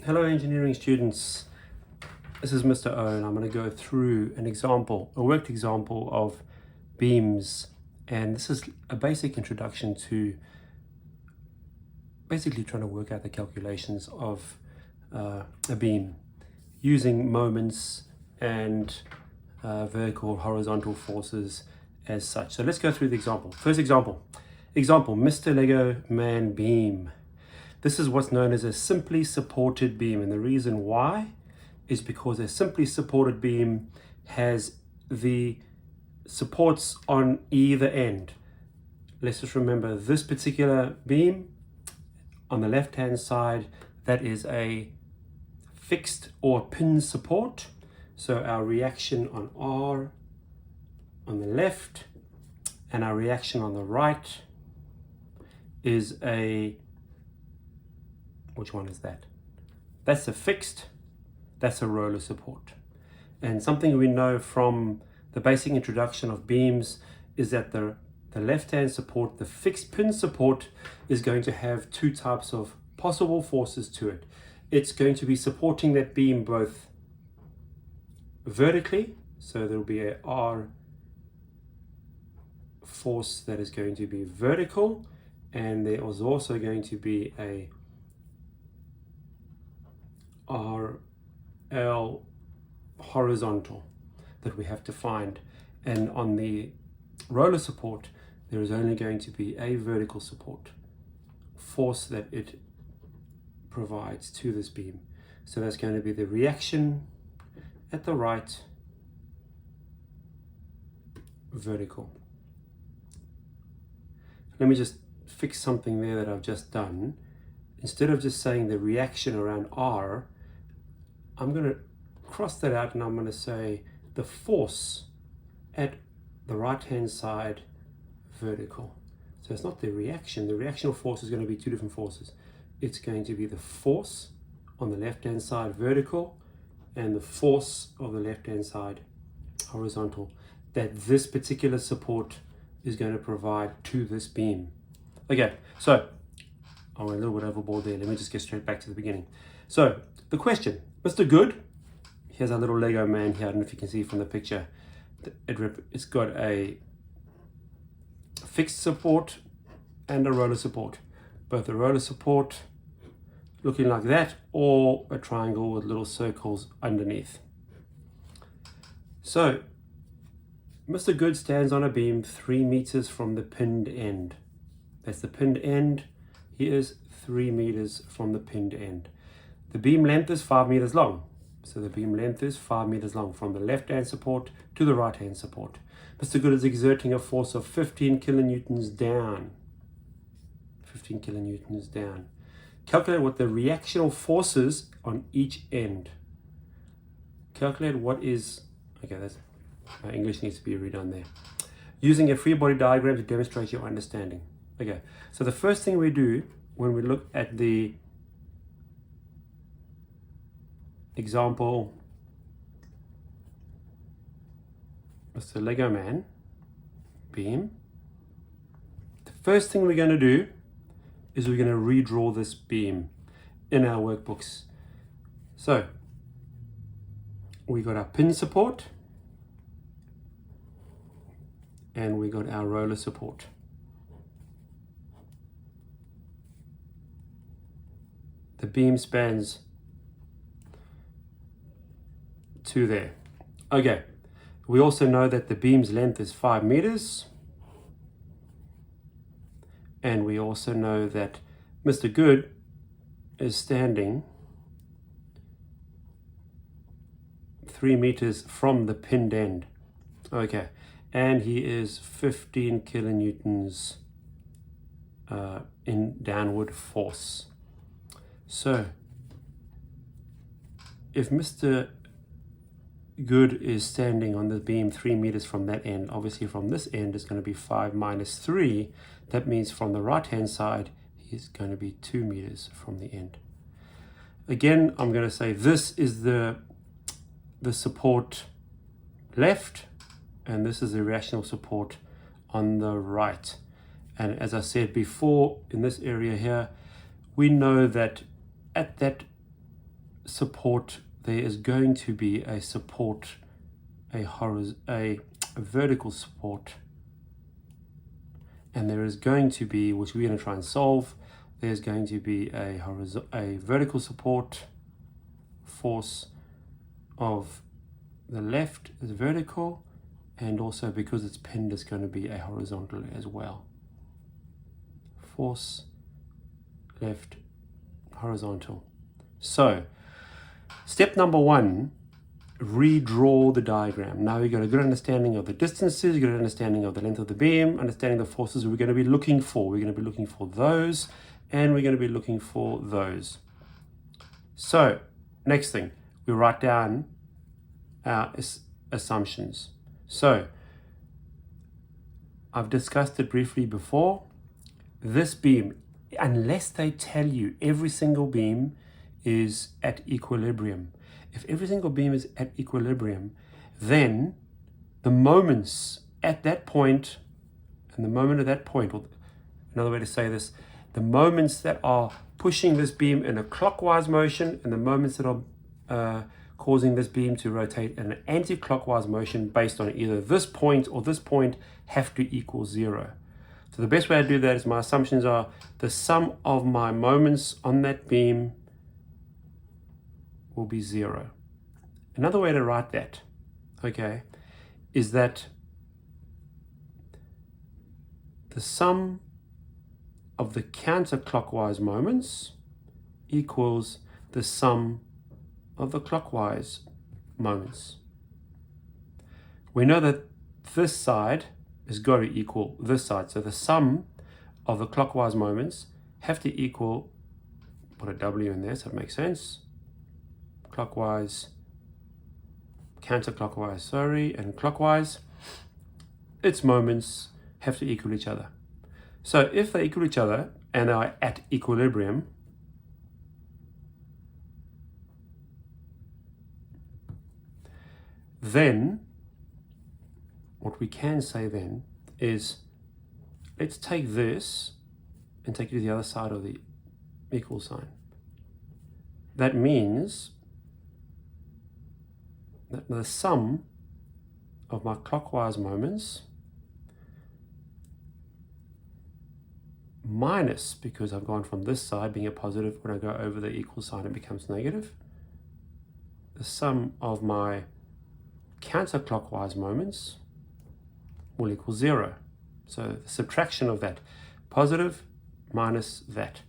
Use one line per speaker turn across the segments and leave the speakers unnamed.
Hello engineering students, this is Mr. O and I'm going to go through an example, a worked example of beams, and this is a basic introduction to basically trying to work out the calculations of a beam using moments and vertical, horizontal forces as such. So let's go through the example. First example, Mr. Lego Man beam. This is what's known as a simply supported beam, and the reason why is because a simply supported beam has the supports on either end. Let's just remember this particular beam on the left hand side, that is a fixed or pin support. So our reaction on R on the left and our reaction on the right is a, which one is that? That's a fixed, that's a roller support. And something we know from the basic introduction of beams is that the left-hand support, the fixed pin support, is going to have two types of possible forces to it. It's going to be supporting that beam both vertically, so there will be a R force that is going to be vertical, and there is also going to be a RL horizontal that we have to find. And on the roller support, there is only going to be a vertical support force that it provides to this beam. So that's going to be the reaction at the right, vertical. Let me just fix something there that I've just done. Instead of just saying the reaction around R, I'm going to cross that out and I'm going to say the force at the right hand side vertical. So it's not the reactional force is going to be two different forces. It's going to be the force on the left hand side vertical and the force of the left hand side horizontal that this particular support is going to provide to this beam. Okay, so I went a little bit overboard there. Let me just get straight back to the beginning. So the question, Mr. Good, here's our little Lego man here. I don't know if you can see from the picture. It's got a fixed support and a roller support. Both the roller support looking like that, or a triangle with little circles underneath. So Mr. Good stands on a beam 3 meters from the pinned end. That's the pinned end. He is 3 meters from the pinned end. The beam length is 5 meters long. So the beam length is 5 meters long from the left hand support to the right hand support. Mr. Good is exerting a force of 15 kilonewtons down. 15 kilonewtons down. Calculate what the reactional forces on each end. Calculate what is, okay, that's, my English needs to be redone there. Using a free body diagram to demonstrate your understanding. Okay, so the first thing we do when we look at the example, Mr. Lego Man beam, the first thing we're going to do is we're going to redraw this beam in our workbooks. So we got our pin support and we got our roller support. The beam spans to there. Okay, we also know that the beam's length is 5 meters. And we also know that Mr. Good is standing 3 meters from the pinned end. Okay, and he is 15 kilonewtons in downward force. So if Mr. Good is standing on the beam 3 meters from that end, obviously from this end is going to be 5 minus 3. That means from the right hand side he's going to be 2 meters from the end. Again, I'm going to say this is the support left and this is the reactional support on the right. And as I said before, in this area here, we know that at that support, there is going to be a support, a vertical support, and there is going to be, which we're going to try and solve, there's going to be a vertical support force of the left is vertical, and also because it's pinned, it's going to be a horizontal as well. Force left horizontal. So step number 1, redraw the diagram. Now we've got a good understanding of the distances, you've got an understanding of the length of the beam, understanding the forces we're going to be looking for. We're going to be looking for those, and we're going to be looking for those. So next thing, we write down our assumptions. So I've discussed it briefly before. This beam, unless they tell you every single beam is at equilibrium, if every single beam is at equilibrium, then the moments at that point, and the moment at that point, or another way to say this, the moments that are pushing this beam in a clockwise motion and the moments that are causing this beam to rotate in an anti-clockwise motion based on either this point or this point have to equal 0. So the best way to do that is, my assumptions are the sum of my moments on that beam will be 0. Another way to write that, okay, is that the sum of the counterclockwise moments equals the sum of the clockwise moments. We know that this side has got to equal this side, so the sum of the clockwise moments have to equal, put a W in there so it makes sense, clockwise, counterclockwise, sorry, and clockwise, its moments have to equal each other. So if they equal each other and are at equilibrium, then what we can say then is, let's take this and take it to the other side of the equal sign. That means that the sum of my clockwise moments minus, because I've gone from this side being a positive, when I go over the equal sign it becomes negative, the sum of my counterclockwise moments will equal 0. So the subtraction of that, positive minus that.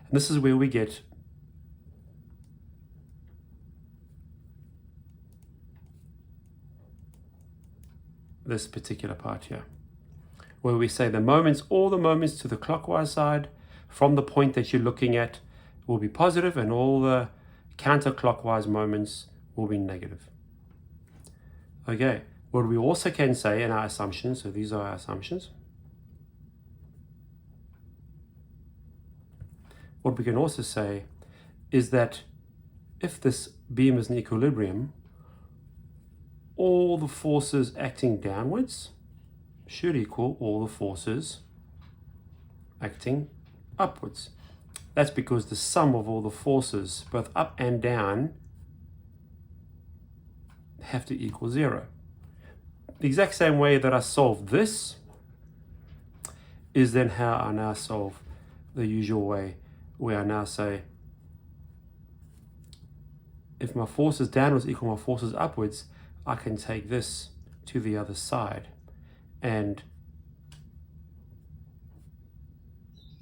And this is where we get this particular part here, where we say the moments, all the moments to the clockwise side from the point that you're looking at will be positive, and all the counterclockwise moments will be negative. Okay, what we also can say in our assumptions, so these are our assumptions, what we can also say is that if this beam is in equilibrium, all the forces acting downwards should equal all the forces acting upwards. That's because the sum of all the forces, both up and down, have to equal 0. The exact same way that I solved this is then how I now solve the usual way, where I now say, if my forces downwards equal my forces upwards, I can take this to the other side, and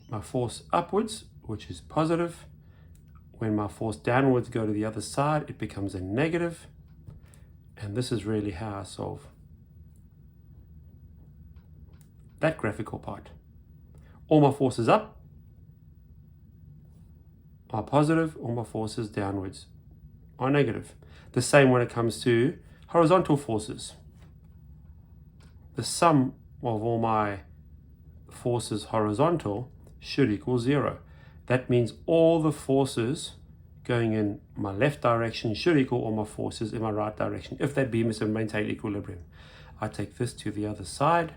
my force upwards, which is positive, when my force downwards go to the other side, it becomes a negative. And this is really how I solve that graphical part. All my forces up are positive, all my forces downwards are negative. The same when it comes to horizontal forces. The sum of all my forces horizontal should equal 0. That means all the forces going in my left direction should equal all my forces in my right direction if that beam is to maintain equilibrium. I take this to the other side,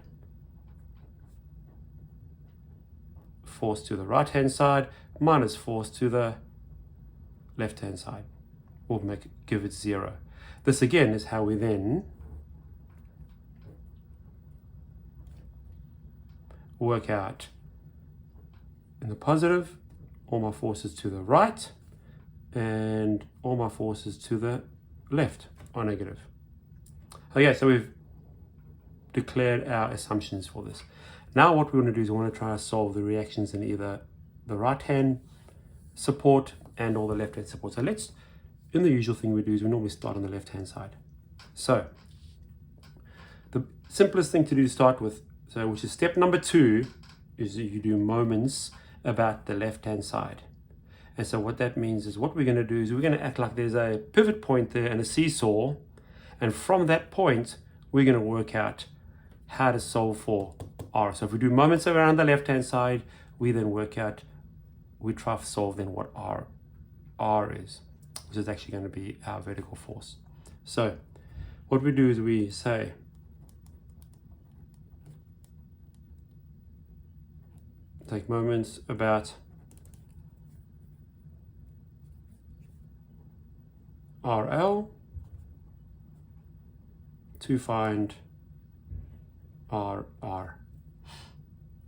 force to the right hand side minus force to the left hand side. will give it 0. This again is how we then work out in the positive all my forces to the right and all my forces to the left are negative. Okay, so we've declared our assumptions for this. Now what we want to do is we want to try to solve the reactions in either the right hand support and or the left hand support. So let's, in the usual thing we do is we normally start on the left hand side. So the simplest thing to do to start with, so which is step number 2, is you do moments about the left hand side. And so what that means is what we're going to do is we're going to act like there's a pivot point there and a seesaw, and from that point we're going to work out how to solve for R. So if we do moments around the left hand side, we then work out, we try to solve then what R is, which is actually going to be our vertical force. So what we do is we say take moments about RL to find RR.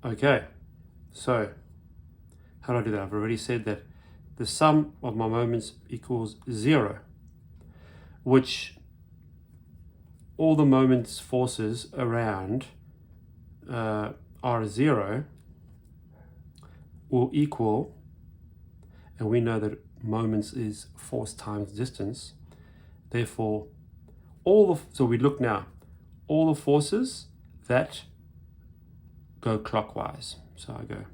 Okay, so how do I do that? I've already said that the sum of my moments equals 0, which all the moments forces around R0 will equal, and we know that moments is force times distance, therefore so we look now, all the forces that go clockwise. So I go,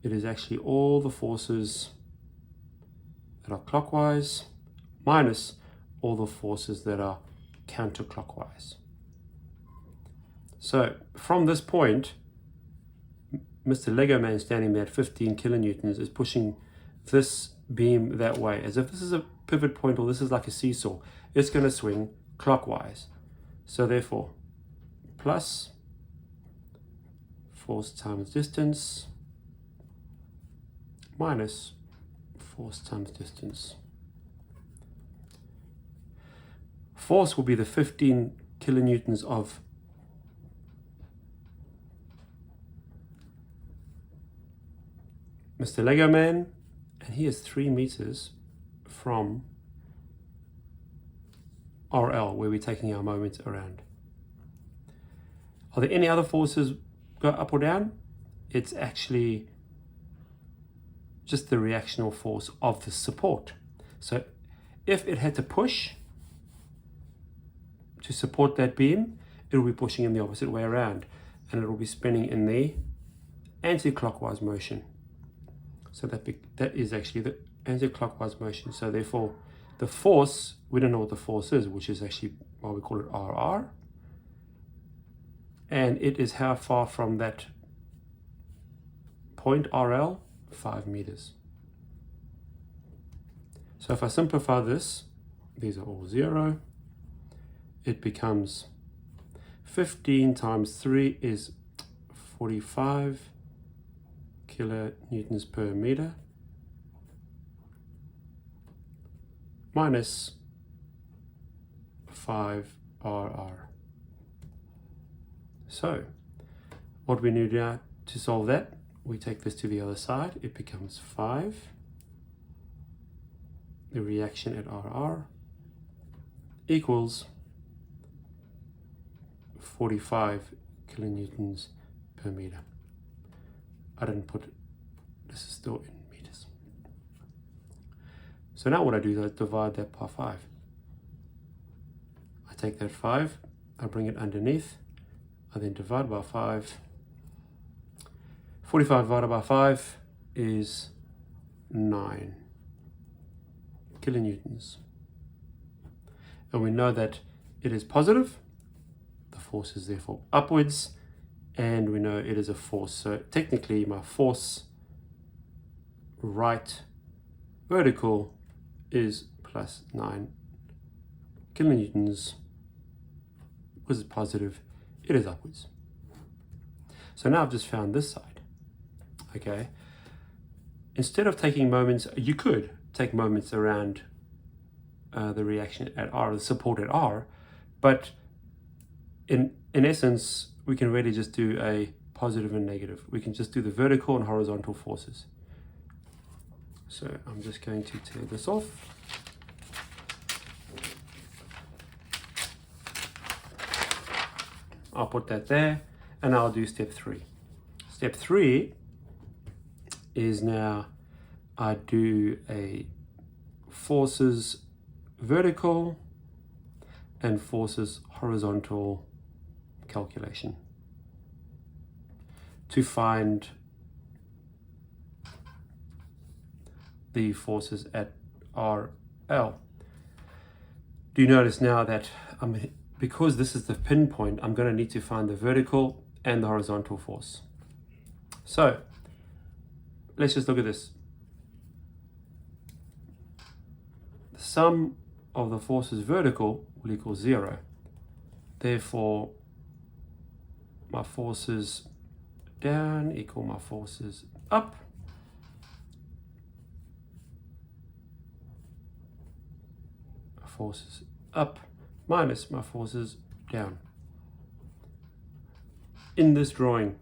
it is actually all the forces that are clockwise minus all the forces that are counterclockwise. So from this point, Mr. Lego Man standing there at 15 kilonewtons is pushing this beam that way, as if this is a pivot point or this is like a seesaw. It's going to swing clockwise. So therefore, plus force times distance minus force times distance. Force will be the 15 kilonewtons of Mr. Lego Man, and he is 3 meters from RL, where we're taking our moment around. Are there any other forces go up or down? It's actually just the reactional force of the support. So if it had to push to support that beam, it will be pushing in the opposite way around, and it will be spinning in the anti-clockwise motion. So that is actually the anti-clockwise motion. So therefore, the force, we don't know what the force is, which is actually why we call it RR. And it is how far from that point RL? 5 meters. So if I simplify this, these are all 0. It becomes 15 times 3 is 45 kilonewtons per meter minus 5 RR. So what we need now to solve that, we take this to the other side, it becomes 5. The reaction at RR equals 45 kilonewtons per meter. I didn't put it, this is still in meters. So now what I do is I divide that by 5. I take that 5, I bring it underneath, I then divide by 5. 45 divided by 5 is 9 kilonewtons. And we know that it is positive, the force is therefore upwards, and we know it is a force. So technically my force right vertical is plus 9 kilonewtons. Was it positive? It is upwards. So now I've just found this side. Okay, instead of taking moments, you could take moments around the reaction at R, the support at R, but in essence, we can really just do a positive and negative. We can just do the vertical and horizontal forces. So I'm just going to tear this off. I'll put that there, and I'll do step 3. Step 3 is now I do a forces vertical and forces horizontal calculation to find the forces at RL. Do you notice now that because this is the pinpoint, I'm going to need to find the vertical and the horizontal force. So let's just look at this. The sum of the forces vertical will equal 0. Therefore, my forces down equal my forces up. My forces up minus my forces down. In this drawing,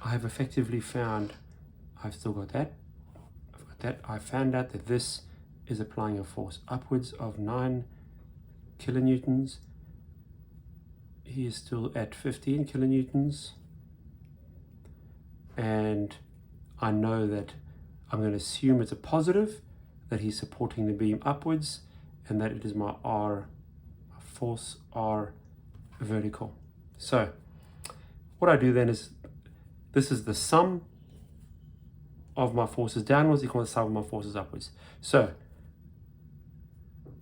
I have effectively found, I've still got that, I've got that, I found out that this is applying a force upwards of 9 kilonewtons. He is still at 15 kilonewtons. And I know that I'm going to assume it's a positive, that he's supporting the beam upwards, and that it is my R, force R vertical. So what I do then is, this is the sum of my forces downwards equal the sum of my forces upwards. So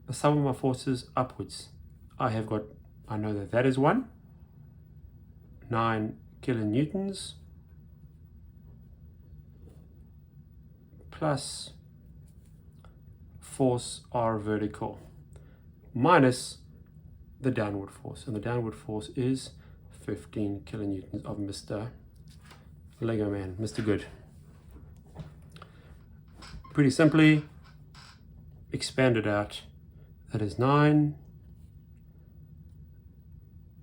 the sum of my forces upwards, I know that that is 9 kilonewtons plus force R vertical minus the downward force, and the downward force is 15 kilonewtons of Mr. Lego Man, Mr. Good. Pretty simply expanded out, that is 9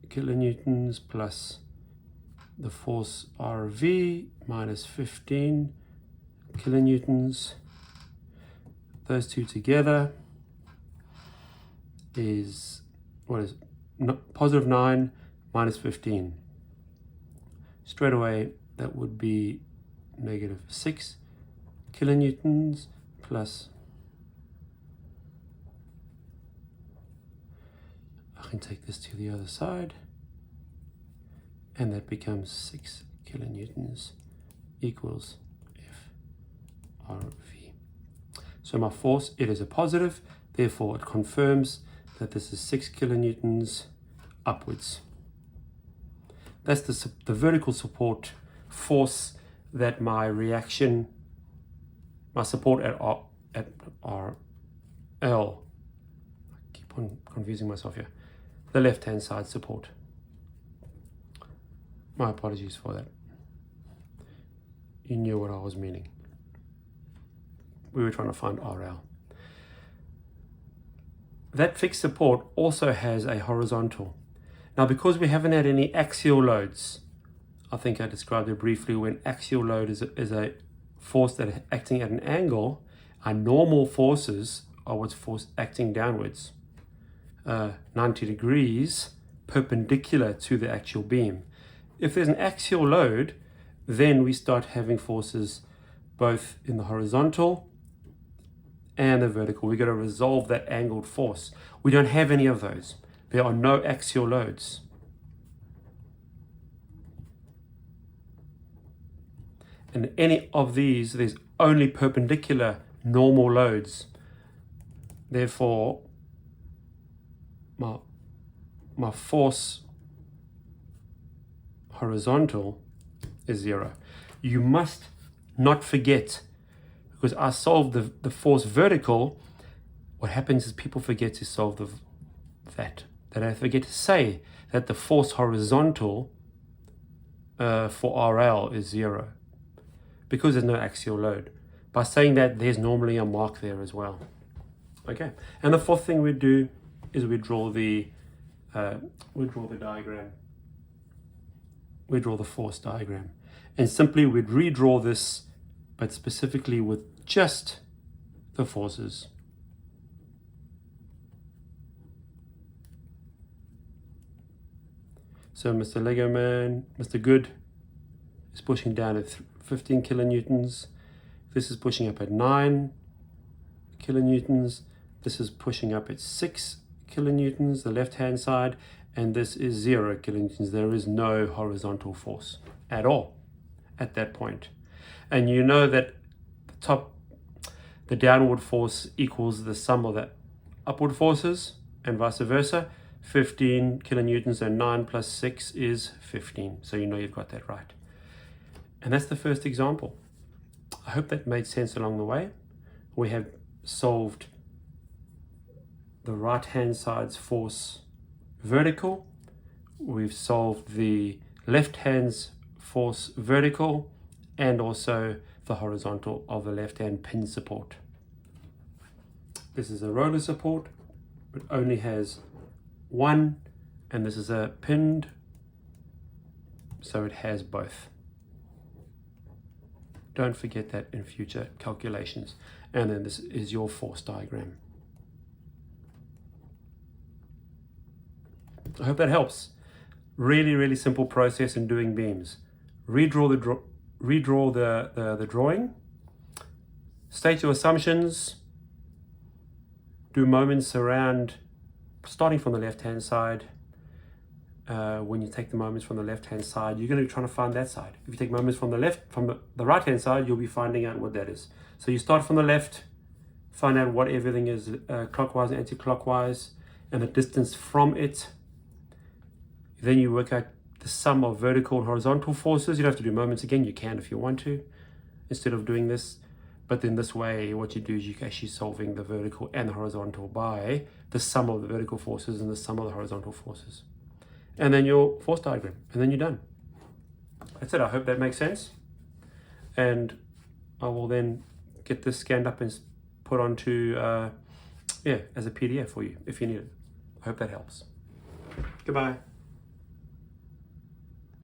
kilonewtons plus the force RV minus 15 kilonewtons. Those two together is, positive 9 minus 15. Straight away, that would be negative 6 kilonewtons plus, I can take this to the other side, and that becomes 6 kilonewtons equals FRV. So my force, it is a positive, therefore it confirms that this is 6 kilonewtons upwards. That's the vertical support force that my reaction, my support at RL, I keep on confusing myself here, the left-hand side support. My apologies for that. You knew what I was meaning. We were trying to find RL. That fixed support also has a horizontal. Now, because we haven't had any axial loads, I think I described it briefly, when axial load is a force that is acting at an angle, our normal forces are what's acting downwards, 90 degrees perpendicular to the actual beam. If there's an axial load, then we start having forces both in the horizontal and the vertical. We got to resolve that angled force. We don't have any of those. There are no axial loads. And any of these, there's only perpendicular normal loads. Therefore, my force horizontal is 0. You must not forget, because I solved the force vertical, what happens is people forget to solve that. They forget to say that the force horizontal for RL is 0, because there's no axial load. By saying that, there's normally a mark there as well. Okay, and the fourth thing we do is we draw the diagram. We draw the force diagram, and simply we'd redraw this, but specifically with just the forces. So Mr. Lego Man, Mr. Good is pushing down at 15 kilonewtons. This is pushing up at 9 kilonewtons. This is pushing up at 6 kilonewtons, the left-hand side, and this is 0 kilonewtons. There is no horizontal force at all at that point. And you know that the downward force equals the sum of the upward forces, and vice versa. 15 kilonewtons and 9 plus 6 is 15. So you know you've got that right. And that's the first example. I hope that made sense along the way. We have solved the right-hand side's force vertical. We've solved the left-hand's force vertical, and also the horizontal of the left-hand pin support. This is a roller support. It only has one, and this is a pinned, so it has both. Don't forget that in future calculations. And then this is your force diagram. I hope that helps. Really, really simple process in doing beams. Redraw the drawing. State your assumptions. Do moments around, starting from the left-hand side. When you take the moments from the left-hand side, you're going to be trying to find that side. If you take moments from the right-hand side, you'll be finding out what that is. So you start from the left, find out what everything is clockwise and anti-clockwise, and the distance from it. Then you work out the sum of vertical and horizontal forces. You don't have to do moments again. You can if you want to, instead of doing this. But then this way, what you do is you're actually solving the vertical and the horizontal by the sum of the vertical forces and the sum of the horizontal forces. And then your force diagram, and then you're done. That's it. I hope that makes sense. And I will then get this scanned up and put onto, as a PDF for you if you need it. I hope that helps. Goodbye.